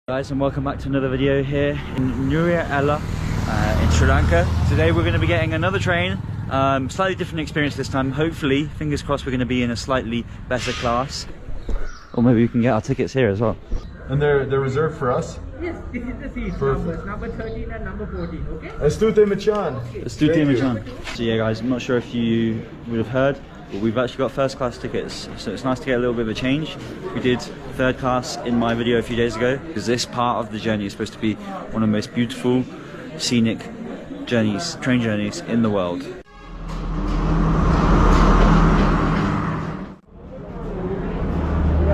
Guys, and welcome back to another video here in Nuria Ella in Sri Lanka. Today we're going to be getting another train, slightly different experience this time. Hopefully, fingers crossed, we're going to be in a slightly better class, or maybe we can get our tickets here as well. And they're reserved for us? Yes, this is the seat numbers, number 13 and number 14, okay? Astute Machan. Astute Machan. So yeah guys, I'm not sure if you would have heard, but we've actually got first class tickets, so it's nice to get a little bit of a change. We did third class in my video a few days ago, because this part of the journey is supposed to be one of the most beautiful, scenic journeys, train journeys in the world.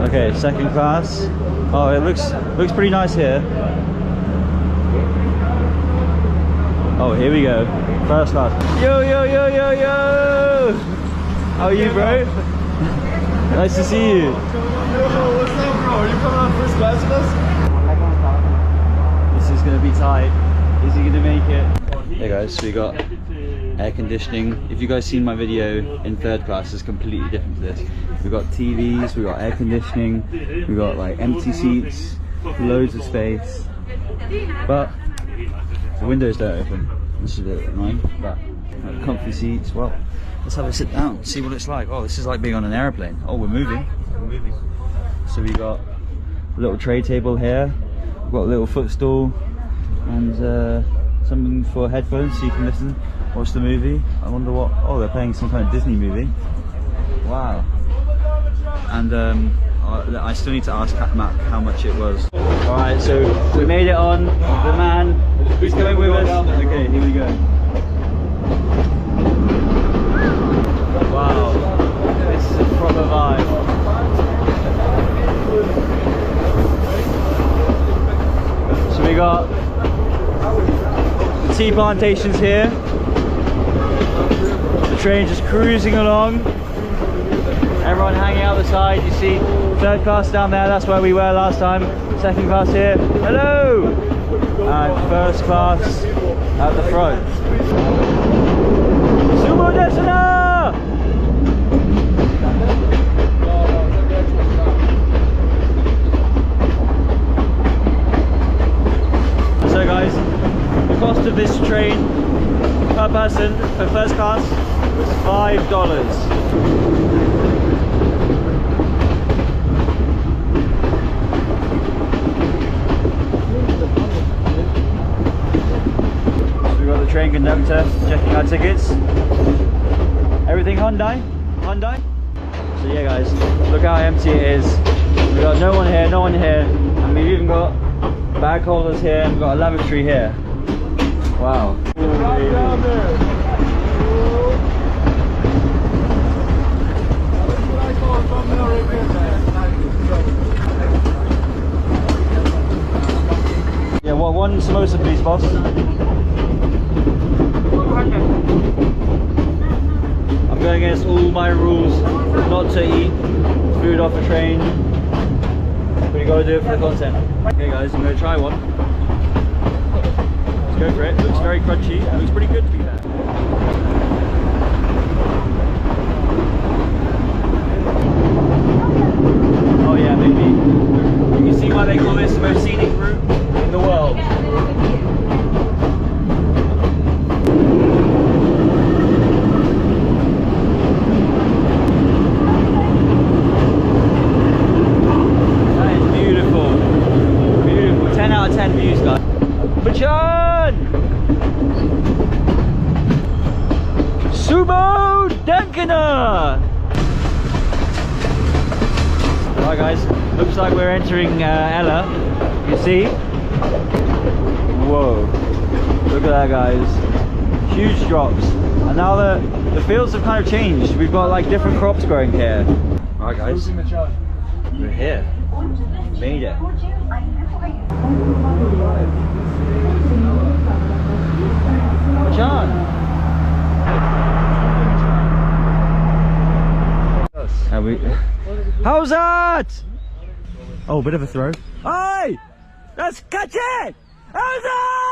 Okay, second class. Oh, it looks pretty nice here. Oh, here we go. First class. Yo, yo, yo, yo, yo! How are you, bro? Nice to see you. Yo, what's up, bro? Are you coming on first class with us? This is gonna be tight. Is he gonna make it? Hey guys, so we got air conditioning. If you guys seen my video in third class, it's completely different to this. We've got TVs, we've got air conditioning, we've got like empty seats, loads of space, but the windows don't open. This is a bit annoying, but comfy seats. Well, let's have a sit down, see what it's like. Oh, this is like being on an airplane. Oh, we're moving. So we got a little tray table here, we've got a little footstool, and something for headphones so you can listen, watch the movie. I wonder what, oh, they're playing some kind of Disney movie. Wow. And I still need to ask Matt how much it was. Alright, so we made it on. The man who's coming with us. Okay, here we go. Wow, this is a proper vibe. So we got the tea plantations here. The train just cruising along. Everyone hanging out the side. You see third class down there, that's where we were last time. Second class here, hello! And first class at the front. Sumo Desana! So guys, the cost of this train per person for first class was $5. Train conductor checking our tickets. Everything Hyundai? So yeah guys, look how empty it is. We've got no one here, and we've even got bag holders here, and we've got a lavatory here. Wow. Right down there. Yeah, well, one samosa please, boss. I'm going against all my rules not to eat food off a train, but you gotta do it for the content. Okay guys, I'm gonna try one. Let's go for it. It looks very crunchy. It looks pretty good to be fair. Oh yeah, maybe. You can see why they call this the most scenic route in the world. Views, guys. Machan! Sumo Dankana! Alright guys, looks like we're entering Ella. You see? Whoa. Look at that guys. Huge drops. And now the fields have kind of changed. We've got like different crops growing here. Alright guys. We're here. Made it. Machan! How's that? Oh, bit of a throw. Hey! Let's catch it! How's that?